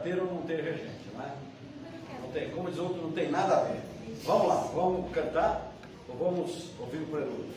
ter ou não ter regente, não é? Não tem, como diz outro, não tem nada a ver. Vamos lá, vamos cantar ou vamos ouvir o prelúdio?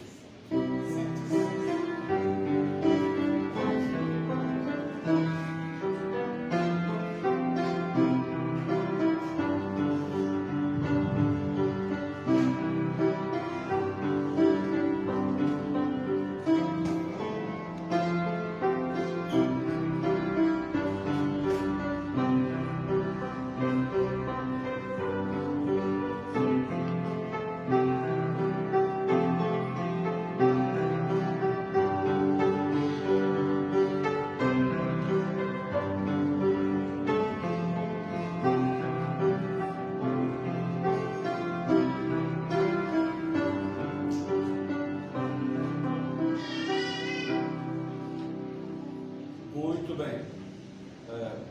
Muito bem.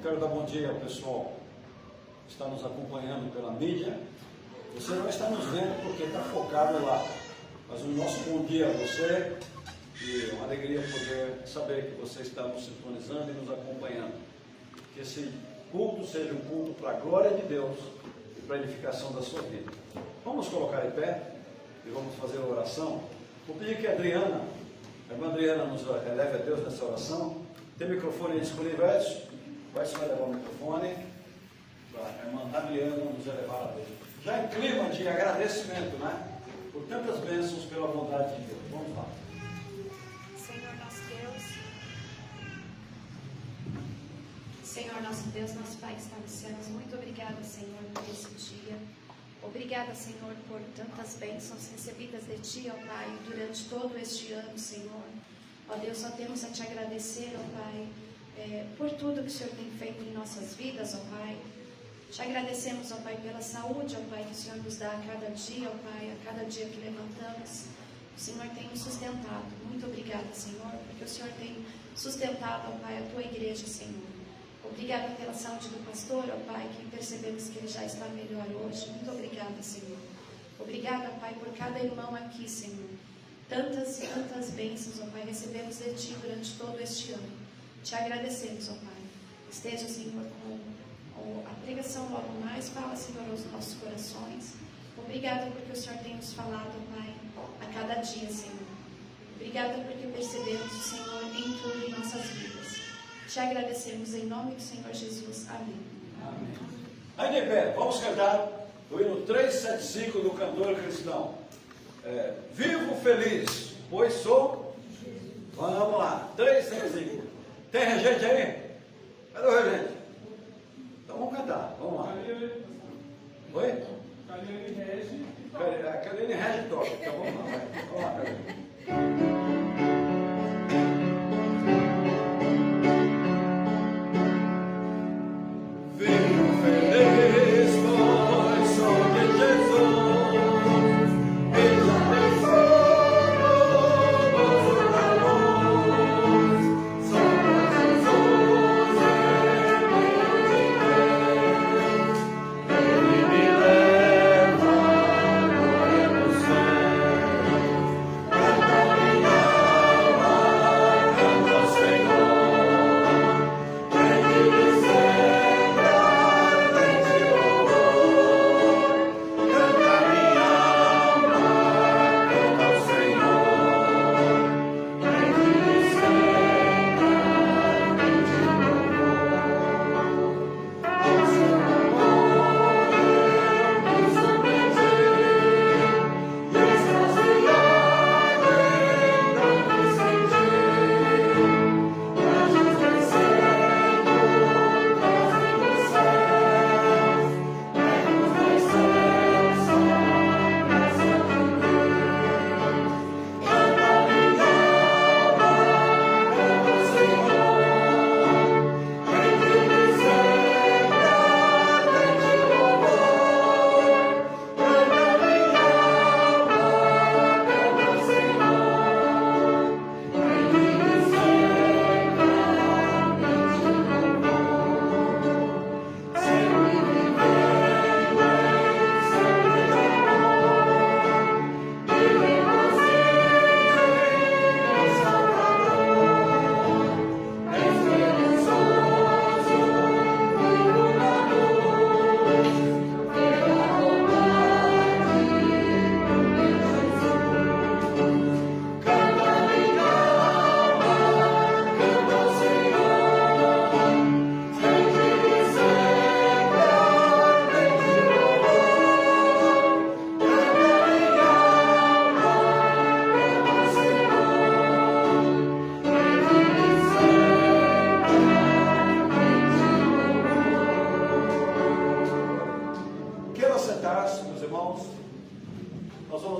Quero dar bom dia ao pessoal que está nos acompanhando pela mídia. Você não está nos vendo porque está focado lá. Mas o nosso bom dia a você e é uma alegria poder saber que você está nos sintonizando e nos acompanhando. Que esse culto seja um culto para a glória de Deus e para a edificação da sua vida. Vamos colocar em pé e vamos fazer a oração. Vou pedir que a irmã Adriana nos eleve a Deus nessa oração. Tem microfone disponível, Edson? Vai levar o microfone para a irmã Adriana nos elevar a Deus. Já em clima de agradecimento, né? Por tantas bênçãos pela bondade de Deus. Vamos lá. Senhor nosso Deus, nosso Pai que está nos céus, muito obrigada, Senhor, por esse dia. Obrigada, Senhor, por tantas bênçãos recebidas de Ti, ó Pai, durante todo este ano, Senhor. Ó Deus, só temos a Te agradecer, ó Pai, por tudo que o Senhor tem feito em nossas vidas, ó Pai. Te agradecemos, ó Pai, pela saúde, ó Pai, que o Senhor nos dá a cada dia, ó Pai, a cada dia que levantamos. O Senhor tem nos sustentado. Muito obrigada, Senhor, porque o Senhor tem sustentado, ó Pai, a Tua igreja, Senhor. Obrigada pela saúde do pastor, ó Pai, que percebemos que ele já está melhor hoje. Muito obrigada, Senhor. Obrigada, Pai, por cada irmão aqui, Senhor. Tantas e tantas bênçãos, ó Pai, recebemos de Ti durante todo este ano. Te agradecemos, ó Pai. Esteja, Senhor, com a pregação logo mais. Fala, Senhor, aos nossos corações. Obrigada porque o Senhor tem nos falado, ó Pai, a cada dia, Senhor. Obrigada porque percebemos o Senhor em tudo em nossas vidas. Te agradecemos em nome do Senhor Jesus. Amém. Amém. Aí de pé, vamos cantar o hino 375 do cantor cristão. Vivo feliz, pois sou. Vamos lá, 375. Tem regente aí? Cadê o regente? Então vamos cantar, vamos lá. Oi? Caliane rege. Caliane rege toca. Então vamos lá, vai. Vamos lá, Caliane. Somos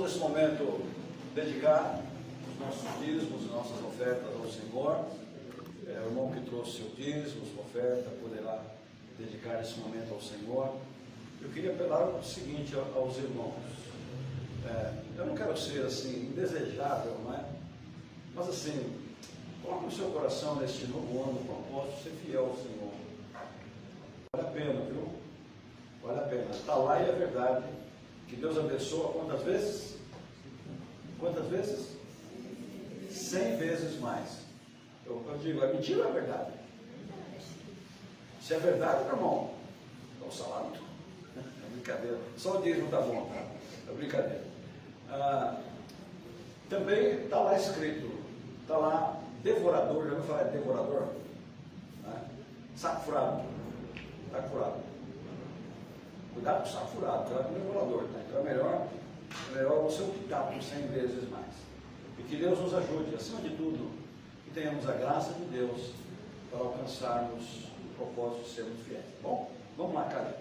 nesse momento dedicar os nossos dízimos, as nossas ofertas ao Senhor. O irmão que trouxe seu dízimo, sua oferta, poderá dedicar esse momento ao Senhor. Eu queria apelar o seguinte aos irmãos. Eu não quero ser assim, indesejável, não é? Mas assim, coloque no seu coração neste novo ano o propósito de ser fiel ao Senhor. Vale a pena, viu? Vale a pena. Está lá e é verdade. Que Deus abençoa quantas vezes? Quantas vezes? 100 vezes mais. Eu digo, é mentira ou é verdade? Se é verdade, meu irmão, é o salário. É brincadeira. Só o dízimo está bom, tá? É brincadeira. Também está lá escrito, está lá, devorador, já ouviu falar de devorador? Saco furado. Saco furado. Cuidado com o saco furado, cuidado com o devorador. Tá? Então é melhor você optar por 100 vezes mais. E que Deus nos ajude, acima de tudo, que tenhamos a graça de Deus para alcançarmos o propósito de sermos fiéis. Bom, vamos lá, cara.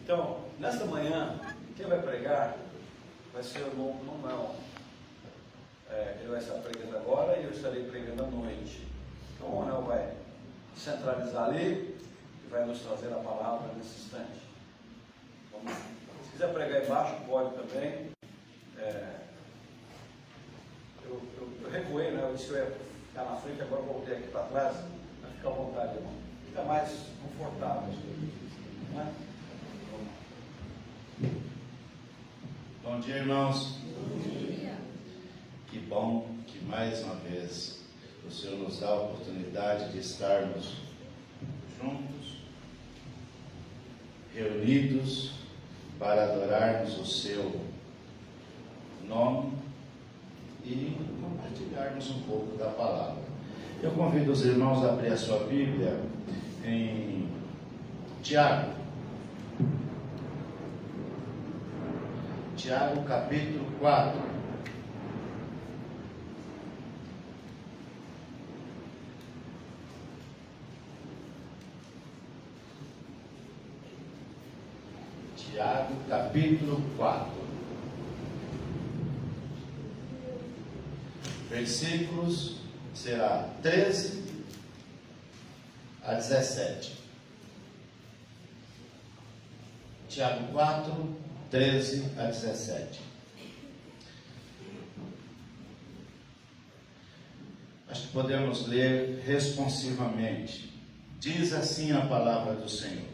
Então, nesta manhã, quem vai pregar vai ser o irmão Manuel. Ele vai estar pregando agora e eu estarei pregando à noite. Então, o Manuel vai centralizar ali e vai nos trazer a palavra nesse instante. Vamos lá. Se quiser pregar embaixo, pode também. Eu recuei, né? Eu disse que eu ia ficar na frente, agora voltei aqui para trás. Mas fica à vontade, irmão. Fica mais confortável. Não é? Bom dia, irmãos. Bom dia. Que bom que mais uma vez o Senhor nos dá a oportunidade de estarmos juntos, reunidos para adorarmos o seu nome e compartilharmos um pouco da palavra. Eu convido os irmãos a abrir a sua Bíblia em Tiago. Tiago capítulo 4. Tiago capítulo 4. Versículos será 13 a 17. Tiago 4, 13 a 17. Acho que podemos ler responsivamente. Diz assim a palavra do Senhor: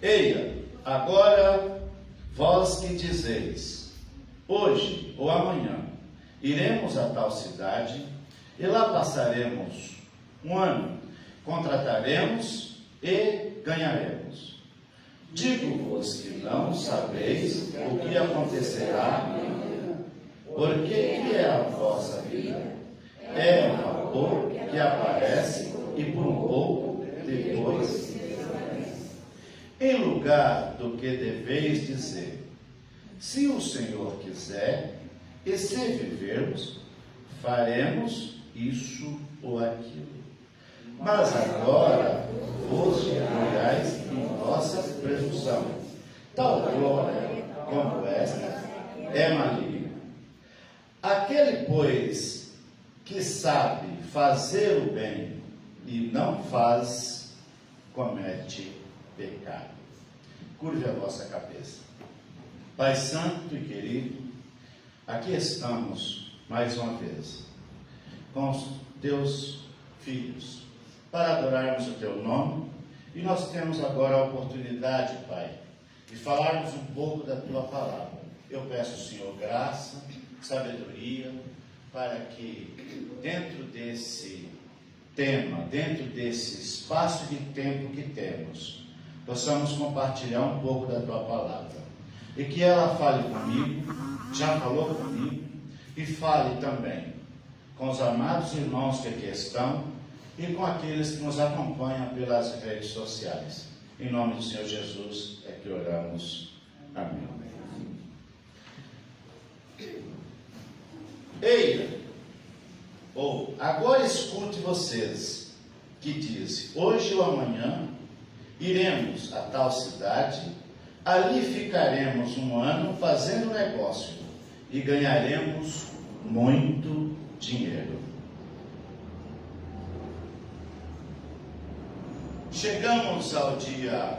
Eia, agora vós que dizeis, hoje ou amanhã iremos a tal cidade e lá passaremos um ano, contrataremos e ganharemos. Digo-vos que não sabeis o que acontecerá, porque que é a vossa vida? É um vapor que aparece e por um pouco depois desaparece. Em lugar do que deveis dizer, se o Senhor quiser, e se vivermos, faremos isso ou aquilo. Mas agora vos gloriais em vossa presunção. Tal glória como esta é maligna. Aquele, pois, que sabe fazer o bem e não faz, comete pecado. Curve a vossa cabeça. Pai santo e querido, aqui estamos mais uma vez, com teus filhos, para adorarmos o teu nome. E nós temos agora a oportunidade, Pai, de falarmos um pouco da tua palavra. Eu peço ao Senhor graça, sabedoria, para que dentro desse tema, dentro desse espaço de tempo que temos, possamos compartilhar um pouco da tua palavra. E que ela fale comigo, já falou comigo, e fale também com os amados irmãos que aqui estão e com aqueles que nos acompanham pelas redes sociais. Em nome do Senhor Jesus é que oramos. Amém. Eia, ou agora escute vocês, que dizem, hoje ou amanhã iremos a tal cidade, ali ficaremos um ano fazendo negócio e ganharemos muito dinheiro. Chegamos ao dia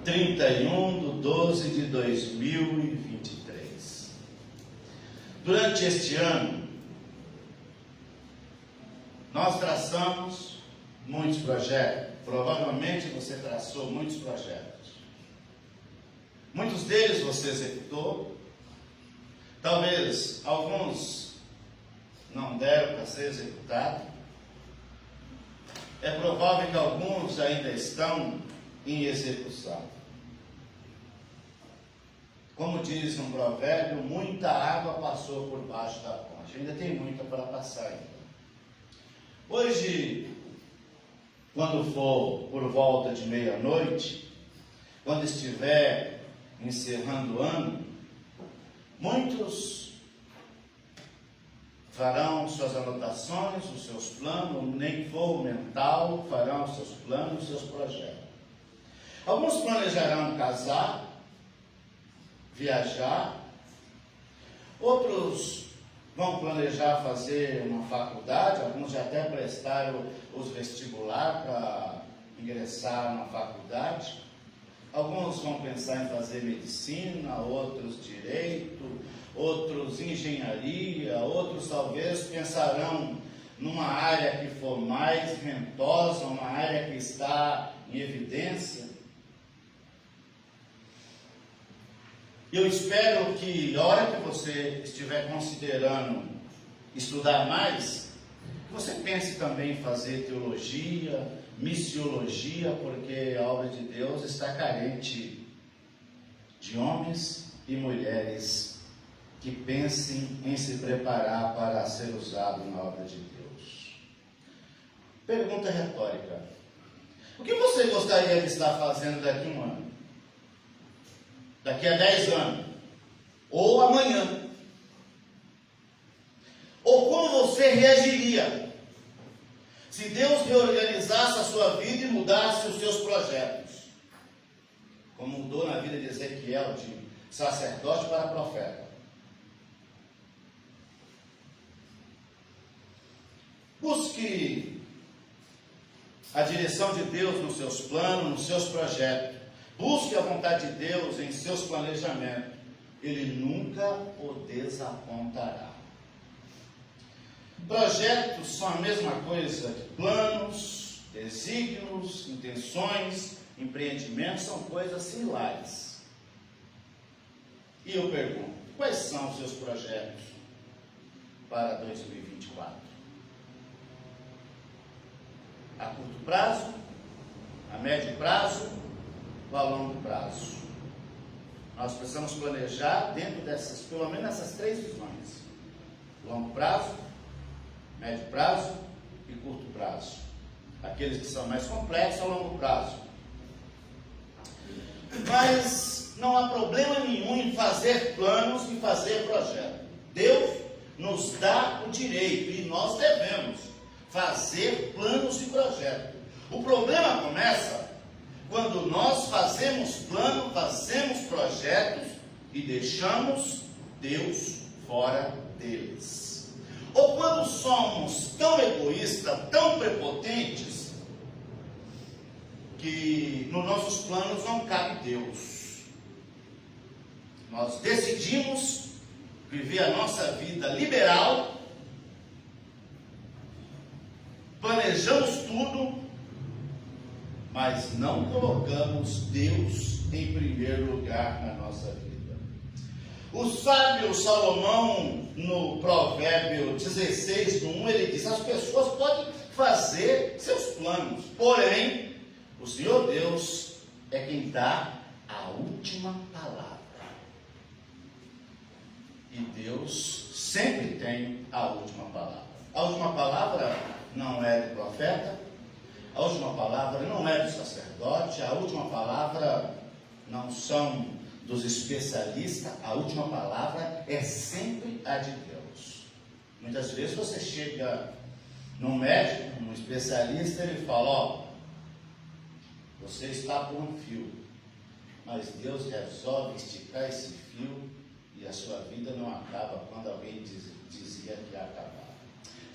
31/12/2023. Durante este ano, nós traçamos muitos projetos. Provavelmente você traçou muitos projetos. Muitos deles você executou. Talvez alguns não deram para ser executados. É provável que alguns ainda estão em execução. Como diz um provérbio, muita água passou por baixo da ponte. Ainda tem muita para passar ainda. Hoje, quando for por volta de meia-noite, quando estiver encerrando o ano, muitos farão suas anotações, os seus planos, nem for mental, farão os seus planos, os seus projetos. Alguns planejarão casar, viajar, outros vão planejar fazer uma faculdade, alguns já até prestaram os vestibular para ingressar na faculdade, alguns vão pensar em fazer medicina, outros direito, outros engenharia, outros talvez pensarão numa área que for mais rentosa, uma área que está em evidência. Eu espero que, a hora que você estiver considerando estudar mais, você pense também em fazer teologia, missiologia, porque a obra de Deus está carente de homens e mulheres que pensem em se preparar para ser usado na obra de Deus. Pergunta retórica: o que você gostaria de estar fazendo daqui a um ano? Daqui a 10 anos? Ou amanhã? Ou como você reagiria se Deus reorganizasse a sua vida e mudasse os seus projetos? Como mudou na vida de Ezequiel, de sacerdote para profeta. Busque a direção de Deus nos seus planos, nos seus projetos. Busque a vontade de Deus em seus planejamentos. Ele nunca o desapontará. Projetos são a mesma coisa que planos, desígnios, intenções, empreendimentos, são coisas similares. E eu pergunto, quais são os seus projetos para 2024? A curto prazo, a médio prazo ou a longo prazo? Nós precisamos planejar dentro dessas, pelo menos essas três visões: longo prazo, médio prazo e curto prazo. Aqueles que são mais complexos a longo prazo. Mas não há problema nenhum em fazer planos e fazer projetos. Deus nos dá o direito e nós devemos fazer planos e projetos. O problema começa quando nós fazemos plano, fazemos projetos e deixamos Deus fora deles. Ou quando somos tão egoístas, tão prepotentes, que nos nossos planos não cabe Deus. Nós decidimos viver a nossa vida liberal mas não colocamos Deus em primeiro lugar na nossa vida. O sábio Salomão, no Provérbio 16, no 1, ele diz: as pessoas podem fazer seus planos, porém, o Senhor Deus é quem dá a última palavra. E Deus sempre tem a última palavra. A última palavra não é do profeta, a última palavra não é do sacerdote, a última palavra não são dos especialistas, a última palavra é sempre a de Deus. Muitas vezes você chega num médico, num especialista, ele fala: ó, você está por um fio, mas Deus resolve esticar esse fio e a sua vida não acaba quando alguém dizia que ia acabar.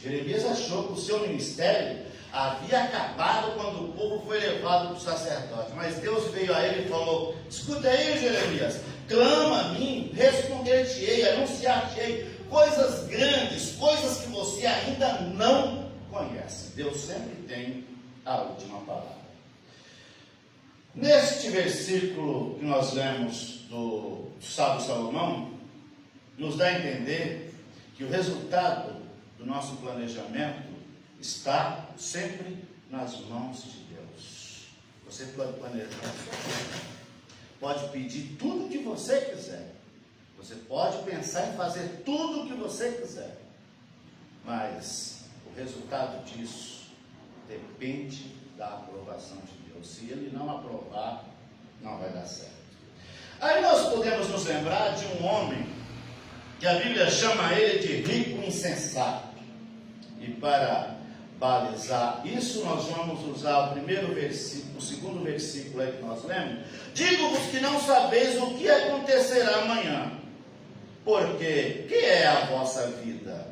Jeremias achou que o seu ministério havia acabado quando o povo foi levado para o sacerdote, mas Deus veio a ele e falou: escuta aí, Jeremias, clama a mim, responder-te-ei, anunciar-te-ei coisas grandes, coisas que você ainda não conhece. Deus sempre tem a última palavra. Neste versículo que nós lemos do sábio Salomão, nos dá a entender que o resultado do nosso planejamento está sempre nas mãos de Deus. Você pode planejar, pode pedir tudo o que você quiser, você pode pensar em fazer tudo o que você quiser, mas o resultado disso depende da aprovação de Deus. Se Ele não aprovar, não vai dar certo. Aí nós podemos nos lembrar de um homem que a Bíblia chama ele de rico insensato. E para balizar isso, nós vamos usar o primeiro versículo, o segundo versículo aí que nós lemos. Digo-vos que não sabeis o que acontecerá amanhã, porque que é a vossa vida?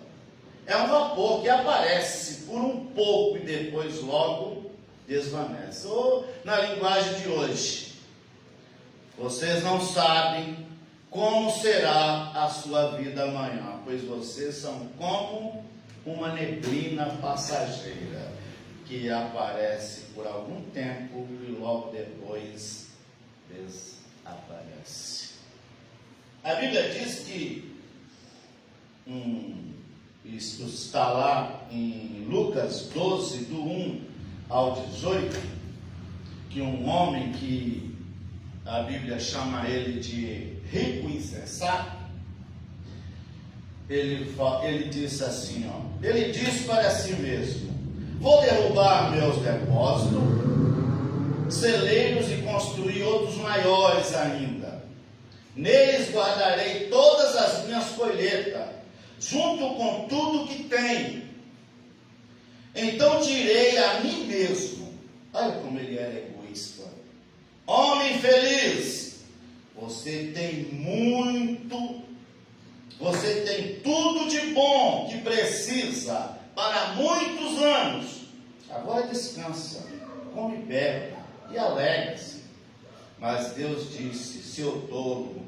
É um vapor que aparece por um pouco e depois logo desvanece. Ou na linguagem de hoje, vocês não sabem como será a sua vida amanhã, pois vocês são como uma neblina passageira que aparece por algum tempo e logo depois desaparece. A Bíblia diz que isso está lá em Lucas 12, do 1 ao 18, que um homem que a Bíblia chama ele de rico insensato, ele disse assim, ó, ele disse para si mesmo: vou derrubar meus depósitos, celeiros, e construir outros maiores ainda. Neles guardarei todas as minhas colheitas, junto com tudo que tenho. Então direi a mim mesmo, olha como ele era egoísta: homem feliz, você tem muito, você tem tudo de bom que precisa para muitos anos. Agora descansa, come e bebe e alegra-se. Mas Deus disse: seu tolo,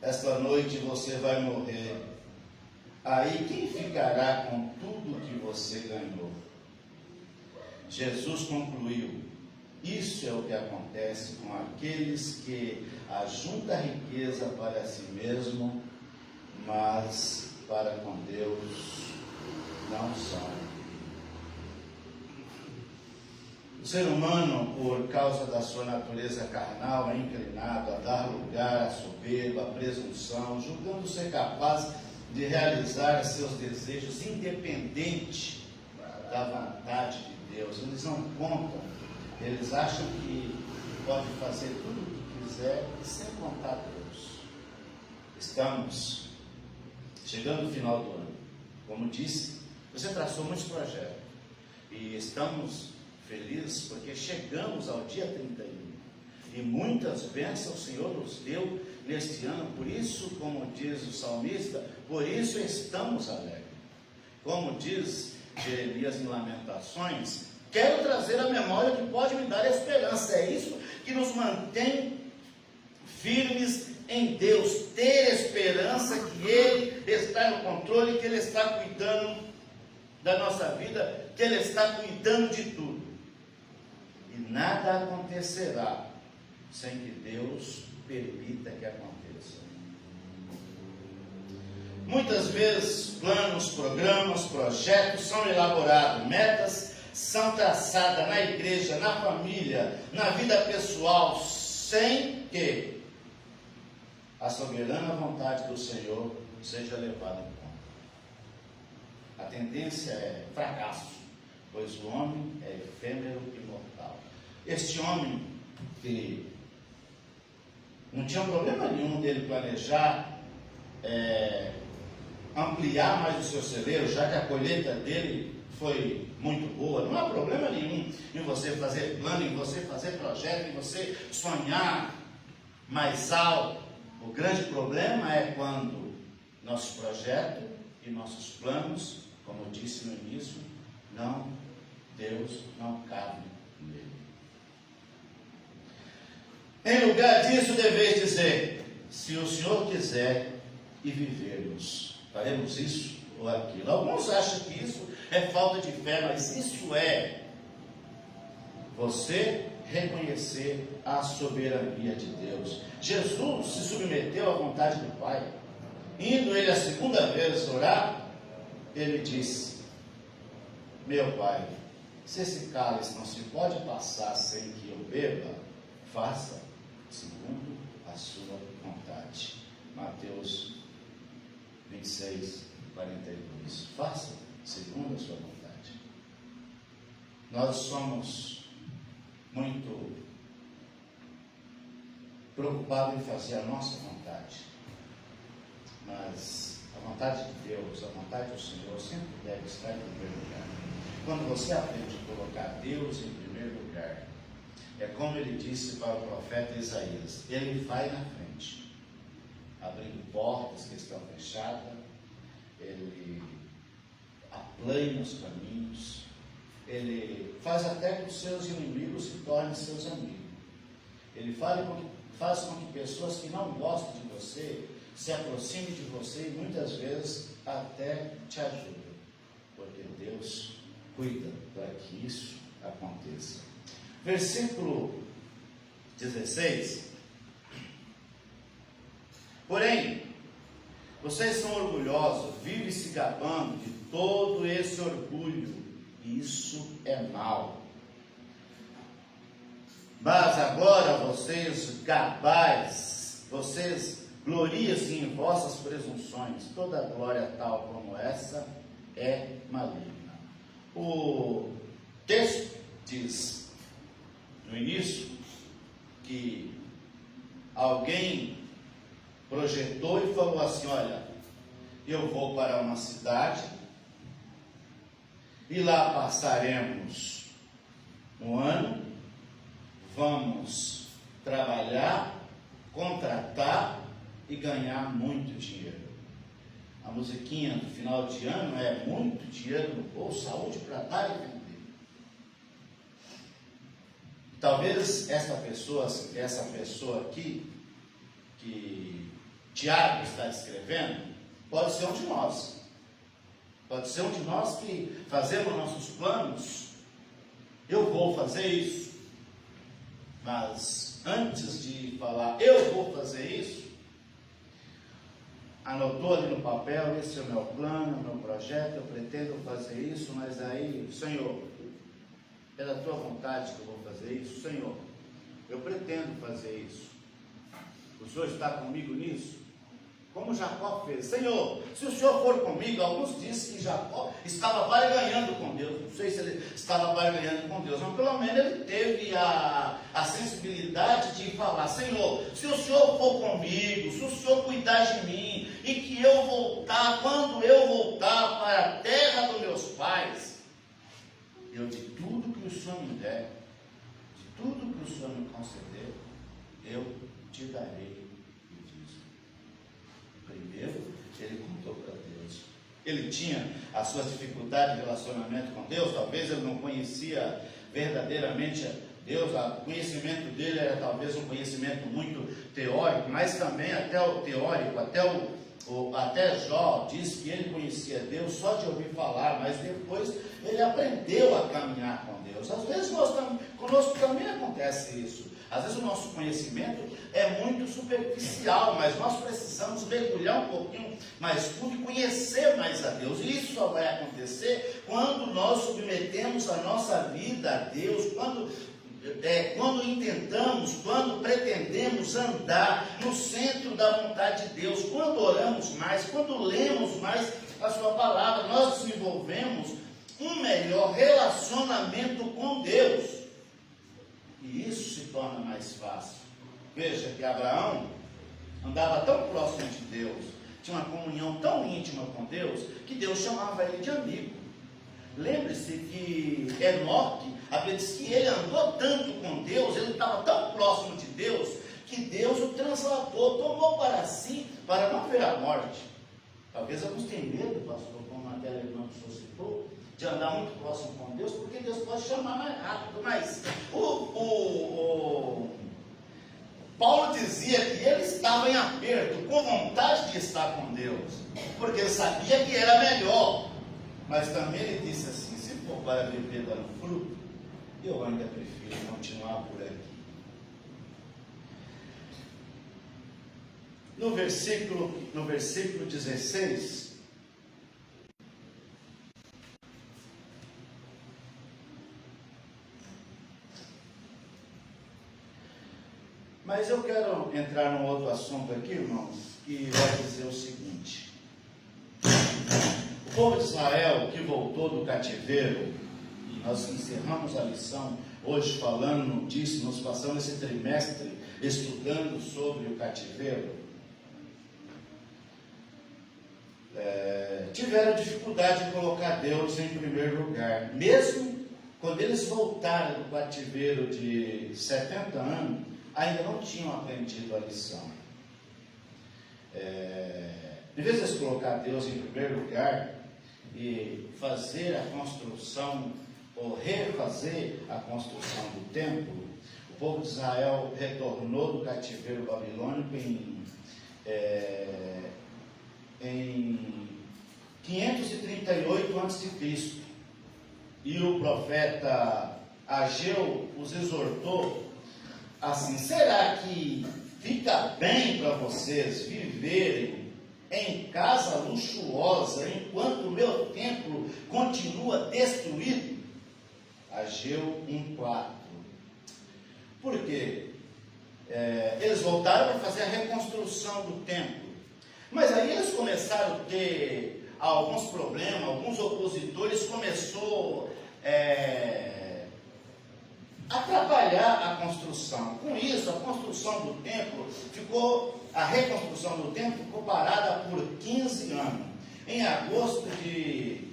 esta noite você vai morrer. Aí quem ficará com tudo que você ganhou? Jesus concluiu: isso é o que acontece com aqueles que ajuntam riqueza para si mesmo, mas para com Deus não são. O ser humano, por causa da sua natureza carnal, é inclinado a dar lugar à soberba, à presunção, julgando ser capaz de realizar seus desejos independente da vontade de Deus. Eles não contam, eles acham que pode fazer tudo o que quiser e sem contar Deus. Estamos chegando no final do ano. Como disse, você traçou muitos projetos e estamos felizes porque chegamos ao dia 31 e muitas bênçãos o Senhor nos deu neste ano. Por isso, como diz o salmista, por isso estamos alegres. Como diz Jeremias em Lamentações, quero trazer à memória o que pode me dar esperança. É isso que nos mantém firmes em Deus, ter esperança que Ele está no controle, que Ele está cuidando da nossa vida, que Ele está cuidando de tudo. E nada acontecerá sem que Deus permita que aconteça. Muitas vezes, planos, programas, projetos são elaborados, metas são traçadas na igreja, na família, na vida pessoal, sem que a soberana vontade do Senhor seja levada em conta. A tendência é fracasso, pois o homem é efêmero e mortal. Este homem que não tinha problema nenhum dele planejar ampliar mais o seu celeiro, já que a colheita dele foi muito boa. Não há problema nenhum em você fazer plano, em você fazer projeto, em você sonhar mais alto. O grande problema é quando nosso projeto e nossos planos, como eu disse no início, Deus não cabe nele. Em lugar disso, deveis dizer: se o Senhor quiser e vivermos, faremos isso ou aquilo. Alguns acham que isso é falta de fé, mas isso é você reconhecer a soberania de Deus. Jesus se submeteu à vontade do Pai. Indo ele a segunda vez orar, ele disse: meu Pai, se esse cálice não se pode passar sem que eu beba, faça segundo a sua vontade. Mateus 26, 42. Faça segundo a sua vontade. Nós somos muito preocupados em fazer a nossa vontade, mas a vontade de Deus, a vontade do Senhor sempre deve estar em primeiro lugar. Quando você aprende a colocar Deus em primeiro lugar, é como ele disse para o profeta Isaías: ele vai na frente, abrindo portas que estão fechadas, ele aplana os caminhos, ele faz até que os seus inimigos se tornem seus amigos. Ele faz com que pessoas que não gostam de você se aproximem de você e muitas vezes até te ajudem, porque Deus cuida para que isso aconteça. Versículo 16. Porém, vocês são orgulhosos, vivem se gabando de todo esse orgulho. Isso é mal. Mas agora vocês gabais, vocês gloriam-se em vossas presunções. Toda glória tal como essa é maligna. O texto diz no início que alguém projetou e falou assim: olha, eu vou para uma cidade e lá passaremos um ano, vamos trabalhar, contratar e ganhar muito dinheiro. A musiquinha do final de ano é muito dinheiro no bolso, saúde para dar e vender. Talvez essa pessoa aqui, que Tiago está escrevendo, pode ser um de nós. Pode ser um de nós que fazemos nossos planos. Eu vou fazer isso. Mas antes de falar, eu vou fazer isso, anotou ali no papel: esse é o meu plano, o meu projeto, eu pretendo fazer isso, mas aí, Senhor, é da tua vontade que eu vou fazer isso? Senhor, eu pretendo fazer isso. O Senhor está comigo nisso? Como Jacó fez: Senhor, se o Senhor for comigo. Alguns dizem que Jacó estava barganhando com Deus. Não sei se ele estava barganhando com Deus, mas pelo menos ele teve a sensibilidade de falar: Senhor, se o Senhor for comigo, se o Senhor cuidar de mim, e que eu voltar, quando eu voltar para a terra dos meus pais, eu de tudo que o Senhor me der, de tudo que o Senhor me conceder, eu te darei. Primeiro, ele contou para Deus. Ele tinha as suas dificuldades de relacionamento com Deus. Talvez ele não conhecia verdadeiramente Deus, o conhecimento dele era talvez um conhecimento muito teórico, mas também até o teórico, até Jó diz que ele conhecia Deus só de ouvir falar, mas depois ele aprendeu a caminhar com Deus. Às vezes conosco também acontece isso. Às vezes o nosso conhecimento é muito superficial, mas nós precisamos mergulhar um pouquinho mais fundo e conhecer mais a Deus. E isso só vai acontecer quando nós submetemos a nossa vida a Deus, quando intentamos, quando pretendemos andar no centro da vontade de Deus, quando oramos mais, quando lemos mais a sua palavra, nós desenvolvemos um melhor relacionamento com Deus. E isso se torna mais fácil. Veja que Abraão andava tão próximo de Deus, tinha uma comunhão tão íntima com Deus, que Deus chamava ele de amigo. Lembre-se que Enoque, a Bíblia diz que ele andou tanto com Deus, ele estava tão próximo de Deus, que Deus o transladou, tomou para si, para não ver a morte. Talvez alguns tenham medo, pastor, como aquela irmã que o senhor citou, de andar muito próximo com Deus, porque Deus pode chamar mais rápido. Mas Paulo dizia que ele estava em aperto, com vontade de estar com Deus, porque ele sabia que era melhor. Mas também ele disse assim: se for para viver dando fruto, eu ainda prefiro continuar por aqui. No versículo 16, mas eu quero entrar num outro assunto aqui, irmãos, que vai dizer o seguinte: o povo de Israel que voltou do cativeiro, e nós encerramos a lição hoje falando disso, nós passamos esse trimestre estudando sobre o cativeiro, tiveram dificuldade de colocar Deus em primeiro lugar. Mesmo quando eles voltaram do cativeiro de 70 anos, ainda não tinham aprendido a lição. Em vez de eles colocar Deus em primeiro lugar e fazer a construção ou refazer a construção do templo, o povo de Israel retornou do cativeiro babilônico em 538 a.C. E o profeta Ageu os exortou assim: será que fica bem para vocês viverem em casa luxuosa enquanto o meu templo continua destruído? Ageu 1:4. Por quê? Eles voltaram para fazer a reconstrução do templo, mas aí eles começaram a ter alguns problemas, alguns opositores começou a atrapalhar a construção. Com isso, a construção do templo a reconstrução do templo ficou parada por 15 anos. Em agosto de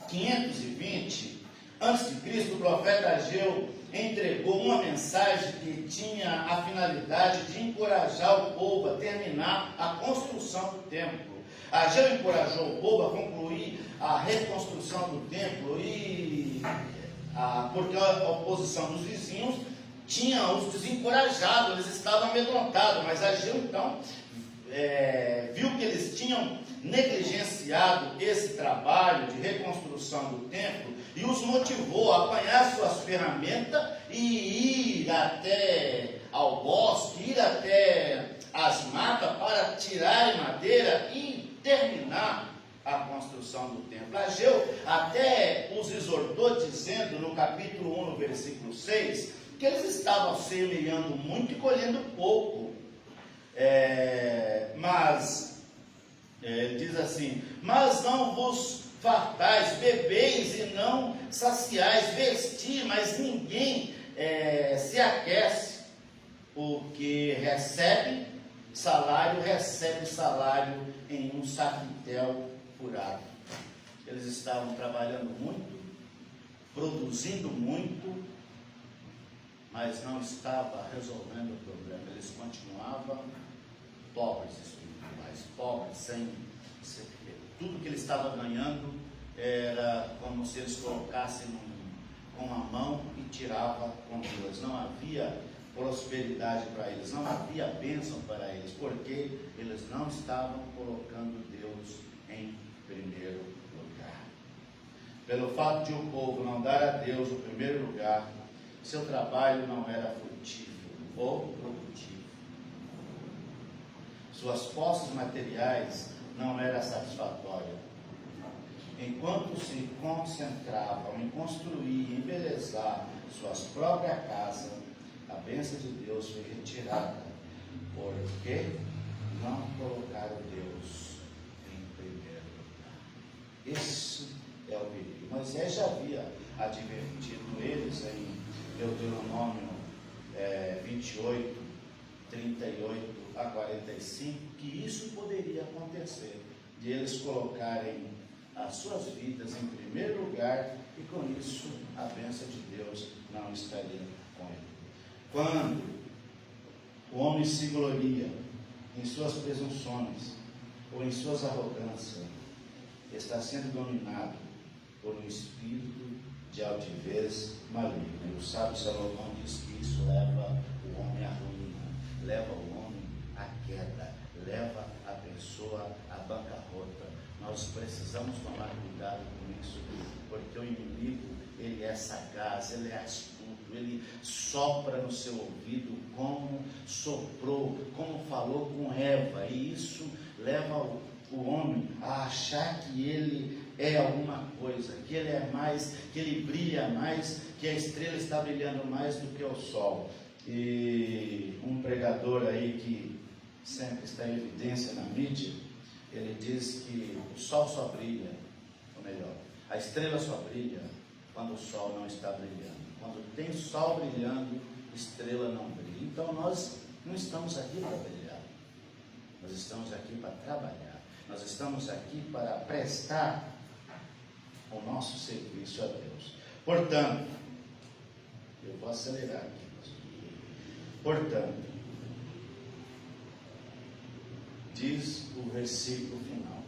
520 a.C., o profeta Ageu entregou uma mensagem que tinha a finalidade de encorajar o povo a terminar a construção do templo. Ageu encorajou o povo a concluir a reconstrução do templo, porque a oposição dos vizinhos tinha os desencorajado, eles estavam amedrontados, mas Ageu então viu que eles tinham negligenciado esse trabalho de reconstrução do templo e os motivou a apanhar suas ferramentas e ir até ao bosque, ir até as matas para tirar madeira e terminar a construção do templo. Ageu até os exortou dizendo no capítulo 1, no versículo 6, que eles estavam semeando muito e colhendo pouco. Diz assim: mas não vos fartais, bebeis e não saciais, vestir, mas ninguém se aquece, porque recebe salário em um saquitel furado. Eles estavam trabalhando muito, produzindo muito, mas não estava resolvendo o problema. Eles continuavam pobres espirituais, pobres, sem tudo que eles estavam ganhando era como se eles colocassem com a mão e tirava com duas. Não havia prosperidade para eles, não havia bênção para eles, porque eles não estavam colocando Deus em primeiro lugar. Pelo fato de o povo não dar a Deus o primeiro lugar, seu trabalho não era frutífero ou produtivo. Suas posses materiais não eram satisfatórias. Enquanto se concentravam em construir e embelezar suas próprias casas, a bênção de Deus foi retirada, porque não colocaram Deus em primeiro lugar. Esse é o perigo. Moisés já havia advertido eles em Deuteronômio 28, 38 a 45, que isso poderia acontecer, de eles colocarem as suas vidas em primeiro lugar, e com isso a bênção de Deus não estaria com ele. Quando o homem se gloria em suas presunções ou em suas arrogâncias, está sendo dominado por um espírito de altivez maligna. E o sábio Salomão diz que isso leva o homem à ruína, leva o homem à queda, leva a pessoa à bancarrota. Nós precisamos tomar cuidado com isso, porque o inimigo, ele é sagaz, ele é astuto, ele sopra no seu ouvido como soprou, como falou com Eva, e isso leva o homem a achar que ele é alguma coisa, que ele é mais, que ele brilha mais, que a estrela está brilhando mais do que o sol. E um pregador aí que sempre está em evidência na mídia, ele diz que o sol só brilha, ou melhor, a estrela só brilha quando o sol não está brilhando. Quando tem sol brilhando, estrela não brilha. Então nós não estamos aqui para brilhar, nós estamos aqui para trabalhar, nós estamos aqui para prestar o nosso serviço a Deus. Portanto, eu vou acelerar aqui. Portanto, diz o versículo final: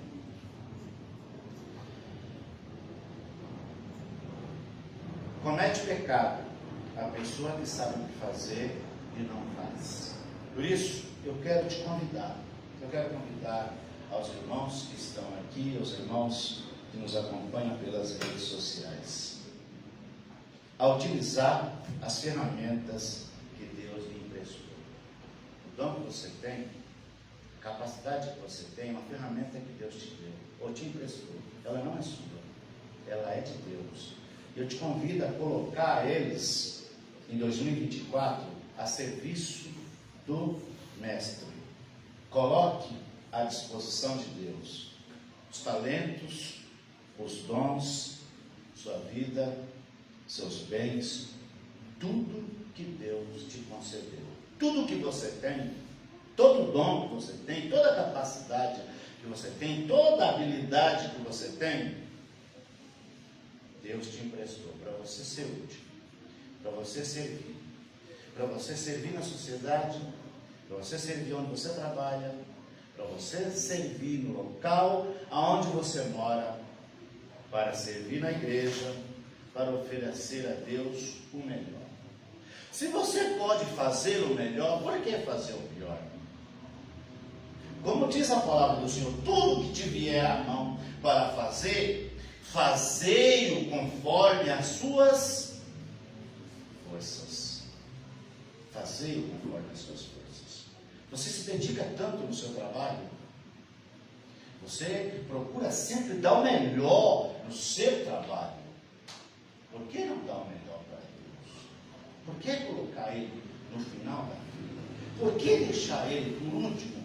comete pecado a pessoa que sabe o que fazer e não faz. Por isso, eu quero te convidar, aos irmãos que estão aqui, aos irmãos que nos acompanham pelas redes sociais, a utilizar as ferramentas que Deus lhe emprestou. O dom que você tem, a capacidade que você tem, uma ferramenta que Deus te deu, ou te emprestou. Ela não é sua, ela é de Deus. Eu te convido a colocar eles, em 2024, a serviço do Mestre. Coloque à disposição de Deus os talentos, os dons, sua vida, seus bens, tudo que Deus te concedeu. Tudo que você tem, todo dom que você tem, toda capacidade que você tem, toda habilidade que você tem, Deus te emprestou para você ser útil, para você servir na sociedade, para você servir onde você trabalha, para você servir no local aonde você mora, para servir na igreja, para oferecer a Deus o melhor. Se você pode fazer o melhor, por que fazer o pior? Como diz a palavra do Senhor, tudo que te vier à mão para fazer, fazei-o conforme as suas forças. Fazei-o conforme as suas forças. Você se dedica tanto no seu trabalho, você procura sempre dar o melhor no seu trabalho. Por que não dar o melhor para Deus? Por que colocar Ele no final da vida? Por que deixar Ele por último?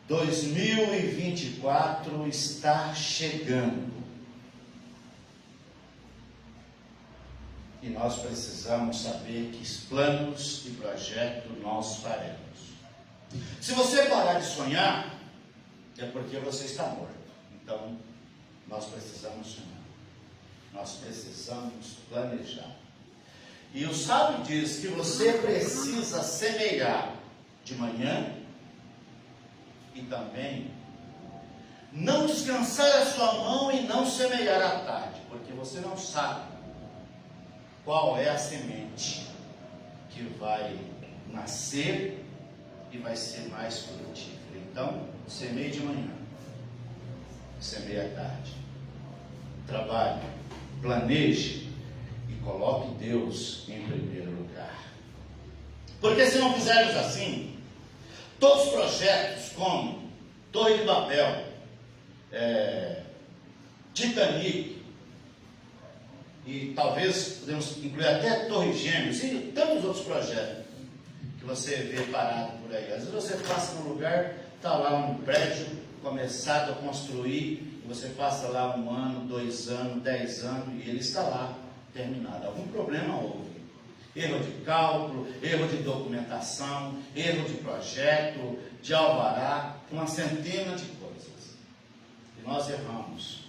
2024 está chegando. E nós precisamos saber que planos e projetos nós faremos. Se você parar de sonhar, é porque você está morto. Então, nós precisamos sonhar. Nós precisamos planejar. E o sábio diz que você precisa semear de manhã e também não descansar a sua mão e não semear à tarde, porque você não sabe qual é a semente que vai nascer e vai ser mais frutífera. Então, semeie de manhã, semeie à tarde. Trabalhe, planeje e coloque Deus em primeiro lugar. Porque se não fizermos assim, todos os projetos como Torre de Babel, Titanic, e talvez podemos incluir até Torre Gêmeos e tantos outros projetos que você vê parado por aí. Às vezes você passa num lugar, está lá um prédio começado a construir, e você passa lá 1 ano, 2 anos, 10 anos, e ele está lá, terminado. Algum problema houve. Erro de cálculo, erro de documentação, erro de projeto, de alvará, uma centena de coisas. E nós erramos.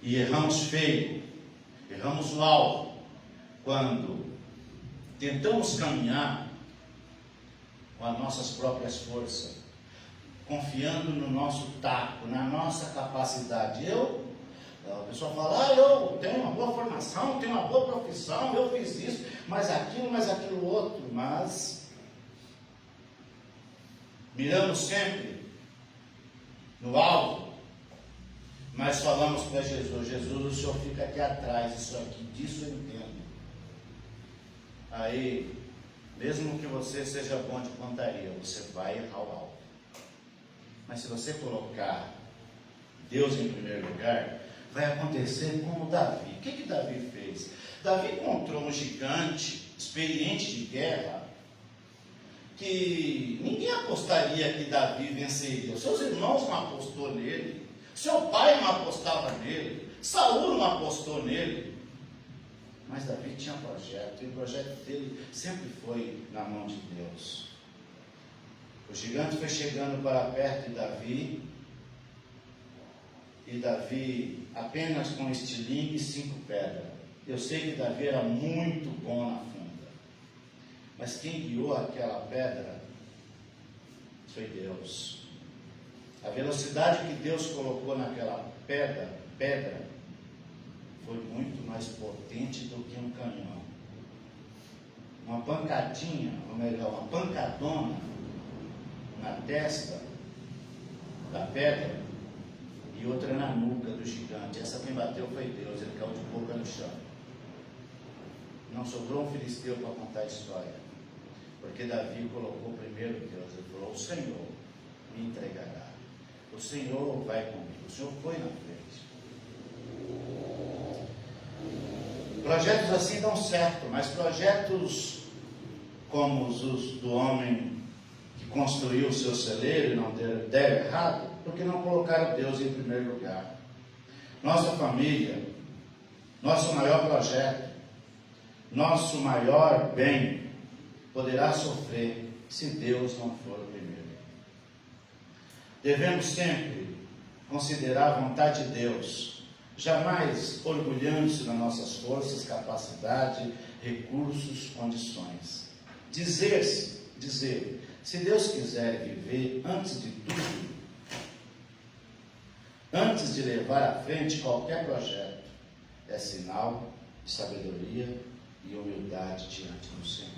E erramos feio. Erramos o alvo. Quando tentamos caminhar com as nossas próprias forças, confiando no nosso taco, na nossa capacidade. A pessoa fala, eu tenho uma boa formação, tenho uma boa profissão, eu fiz isso, mas aquilo outro. Mas miramos sempre no alvo, mas falamos para Jesus, o Senhor fica aqui atrás, isso aqui, disso eu entendo. Aí, mesmo que você seja bom de pontaria, você vai errar o alvo. Mas se você colocar Deus em primeiro lugar, vai acontecer como Davi. O que Davi fez? Davi encontrou um gigante, experiente de guerra, que ninguém apostaria que Davi venceria. Seus irmãos não apostou nele, seu pai não apostava nele, Saul não apostou nele. Mas Davi tinha projeto, e o projeto dele sempre foi na mão de Deus. O gigante foi chegando para perto de Davi, e Davi apenas com estilingue e 5 pedras. Eu sei que Davi era muito bom na funda, mas quem guiou aquela pedra foi Deus. A velocidade que Deus colocou naquela pedra foi muito mais potente do que um canhão. Uma pancadinha, ou melhor, uma pancadona na testa da pedra e outra na nuca do gigante. Essa quem bateu foi Deus, ele caiu de boca no chão. Não sobrou um filisteu para contar a história, porque Davi colocou primeiro Deus. Ele falou, o Senhor me entregará, o Senhor vai comigo, o Senhor foi na frente. Projetos assim dão certo, mas projetos como os do homem que construiu o seu celeiro e não deram errado, porque não colocaram Deus em primeiro lugar. Nossa família, nosso maior projeto, nosso maior bem poderá sofrer se Deus não for o primeiro. Devemos sempre considerar a vontade de Deus, jamais orgulhando-se das nossas forças, capacidade, recursos, condições. Dizer, se Deus quiser viver antes de tudo, antes de levar à frente qualquer projeto, é sinal de sabedoria e humildade diante do Senhor.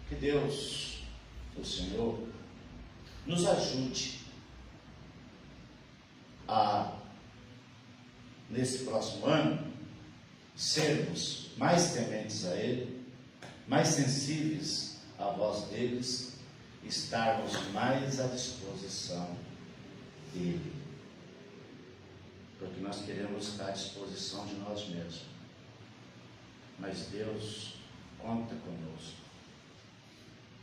Que Deus, o Senhor, nos ajude a, nesse próximo ano, sermos mais tementes a Ele, mais sensíveis à voz deles, estarmos mais à disposição dEle. Porque nós queremos estar à disposição de nós mesmos. Mas Deus conta conosco.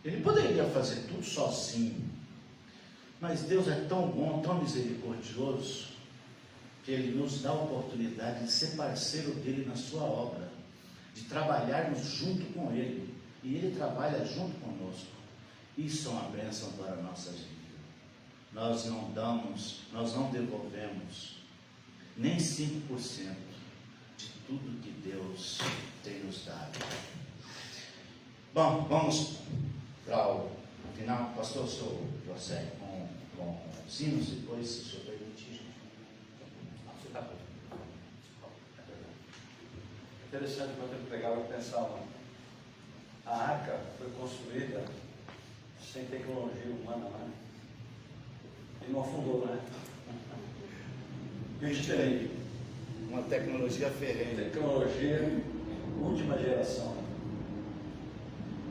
Ele poderia fazer tudo sozinho, mas Deus é tão bom, tão misericordioso, que Ele nos dá a oportunidade de ser parceiro dEle na sua obra, de trabalharmos junto com Ele, e Ele trabalha junto conosco. Isso é uma bênção para a nossa vida. Nós não damos, nós não devolvemos nem 5% de tudo que Deus tem nos dado. Bom, vamos para o final. Pastor, o senhor prossegue com com sinos, depois, se o senhor permitir. Você está bom. É interessante quando eu pregava e pensava, a arca foi construída sem tecnologia humana, né? E não afundou, né? E a gente tem Uma tecnologia ferrenha. tecnologia última geração.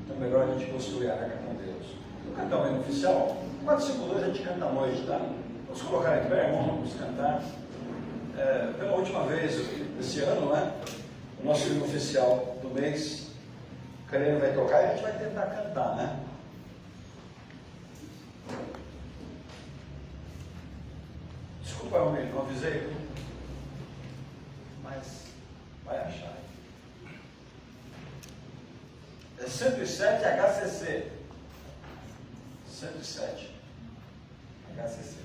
Então é melhor a gente construir a arca com Deus. Vou cantar o hino oficial. 452 a gente canta à noite, tá? Vamos colocar em pé, vamos cantar. Pela última vez esse ano, né? O nosso hino oficial do mês. O Karine vai tocar e a gente vai tentar cantar, né? Desculpa, eu não avisei, mas vai achar. É 107 HCC. 107 HCC.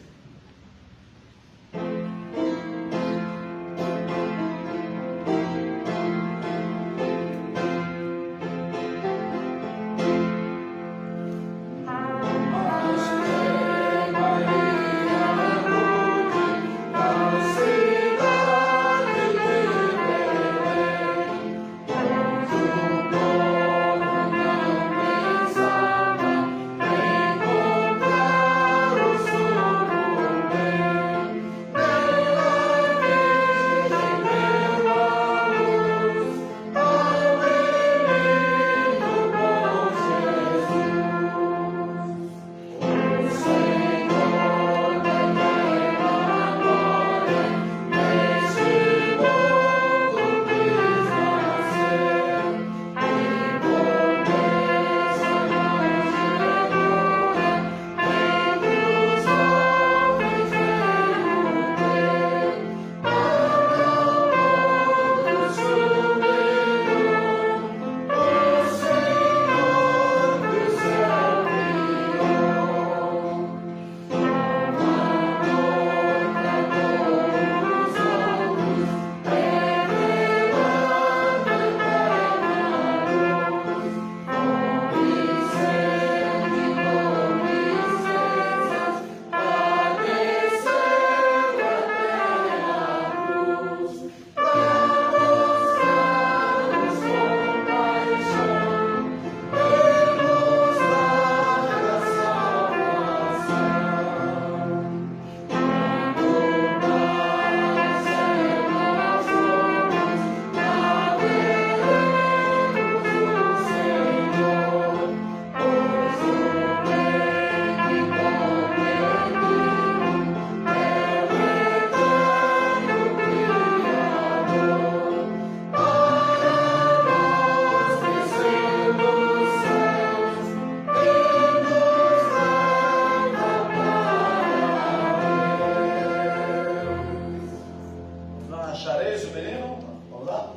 Achareis o menino? Vamos lá?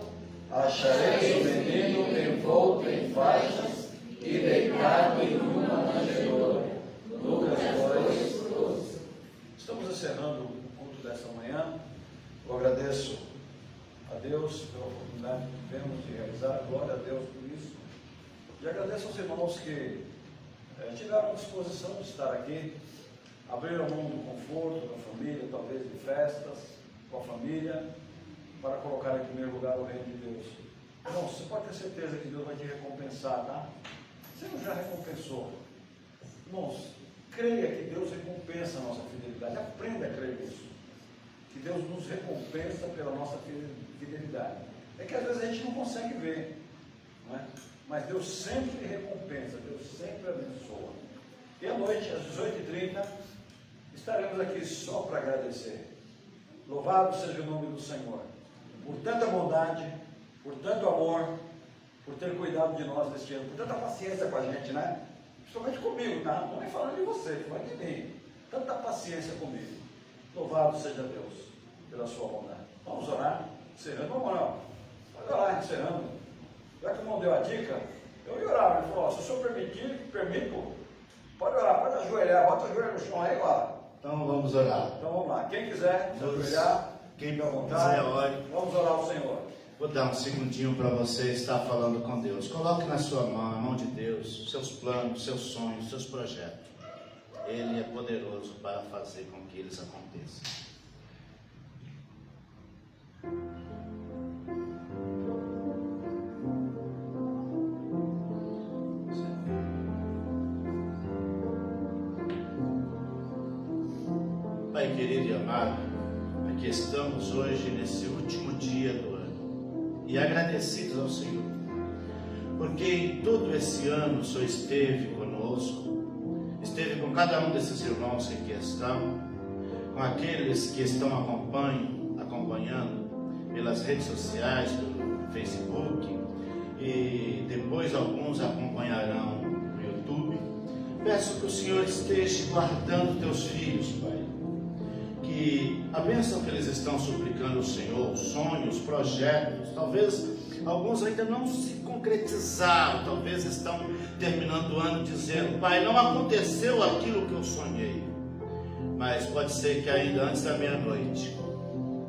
Achareis o menino envolto em faixas e deitado em uma manjedoura. Lucas 2. Estamos encerrando o culto desta manhã. Eu agradeço a Deus pela oportunidade que tivemos de realizar. Glória a Deus por isso. E agradeço aos irmãos que tiveram disposição de estar aqui, abriram mão do conforto da família, talvez de festas, com a família, para colocar em primeiro lugar o reino de Deus. Irmão, você pode ter certeza que Deus vai te recompensar, tá? Você não já recompensou. Irmãos, creia que Deus recompensa a nossa fidelidade. Aprenda a crer nisso. Que Deus nos recompensa pela nossa fidelidade. É que às vezes a gente não consegue ver, não é? Mas Deus sempre recompensa, Deus sempre abençoa. E à noite, às 18h30, estaremos aqui só para agradecer. Louvado seja o nome do Senhor, por tanta bondade, por tanto amor, por ter cuidado de nós neste ano, por tanta paciência com a gente, né? Principalmente comigo, tá? Não é falando de você, falando de mim. Tanta paciência comigo. Louvado seja Deus pela sua bondade. Vamos orar, encerrando. Vamos orar. Pode orar, encerrando. Já que o irmão deu a dica, eu ia orar. Ele falou, se o senhor permito, pode orar, pode ajoelhar, bota o joelho no chão aí, agora. Então vamos orar. Então vamos lá. Quem quiser se ajoelhar, quem fique à vontade, quiser, ore. Vamos orar ao Senhor. Vou dar um segundinho para você estar falando com Deus. Coloque na sua mão, a mão de Deus, seus planos, seus sonhos, seus projetos. Ele é poderoso para fazer com que eles aconteçam. Pai querido e amado, aqui estamos hoje nesse último dia do ano e agradecidos ao Senhor, porque em todo esse ano o Senhor esteve conosco, esteve com cada um desses irmãos que aqui estão, com aqueles que estão acompanhando pelas redes sociais, pelo Facebook, e depois alguns acompanharão no YouTube. Peço que o Senhor esteja guardando teus filhos, Pai, que a bênção que eles estão suplicando ao Senhor, sonhos, projetos, talvez alguns ainda não se concretizaram, talvez estão terminando o ano dizendo: Pai, não aconteceu aquilo que eu sonhei, mas pode ser que ainda antes da meia-noite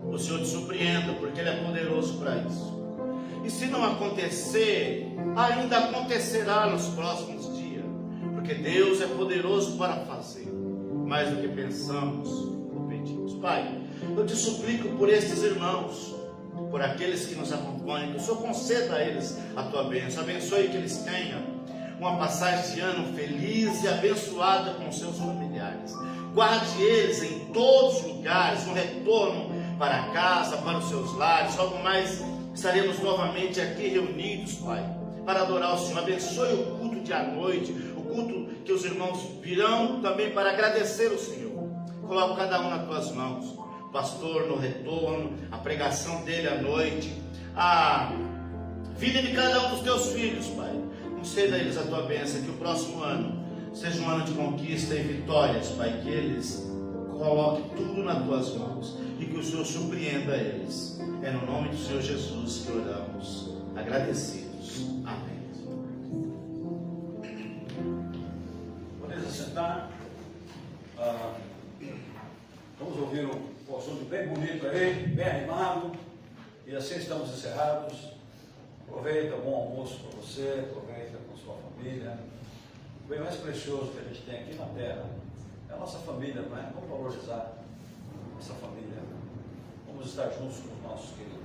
o Senhor te surpreenda, porque Ele é poderoso para isso. E se não acontecer, ainda acontecerá nos próximos dias, porque Deus é poderoso para fazer mais do que pensamos ou pedimos. Pai, eu te suplico por estes irmãos, por aqueles que nos acompanham, que o Senhor conceda a eles a tua bênção, abençoe que eles tenham uma passagem de ano feliz e abençoada com seus familiares. Guarde eles em todos os lugares, no retorno para casa, para os seus lares. Logo mais estaremos novamente aqui reunidos, Pai, para adorar o Senhor. Abençoe o culto de à noite, o culto que os irmãos virão também para agradecer o Senhor. Coloco cada um nas tuas mãos, o pastor no retorno, a pregação dele à noite, a vida de cada um dos teus filhos, Pai. Conceda a eles a tua bênção, que o próximo ano seja um ano de conquista e vitórias, Pai, que eles coloquem tudo nas tuas mãos e que o Senhor surpreenda eles. É no nome do Senhor Jesus que oramos, agradecidos. Amém. Podemos sentar. Vamos ouvir um assunto bem bonito aí, bem animado. E assim estamos encerrados. Aproveita, bom almoço para você, aproveita com sua família. O bem mais precioso que a gente tem aqui na terra é a nossa família, não é? Vamos valorizar essa família. Vamos estar juntos com os nossos queridos.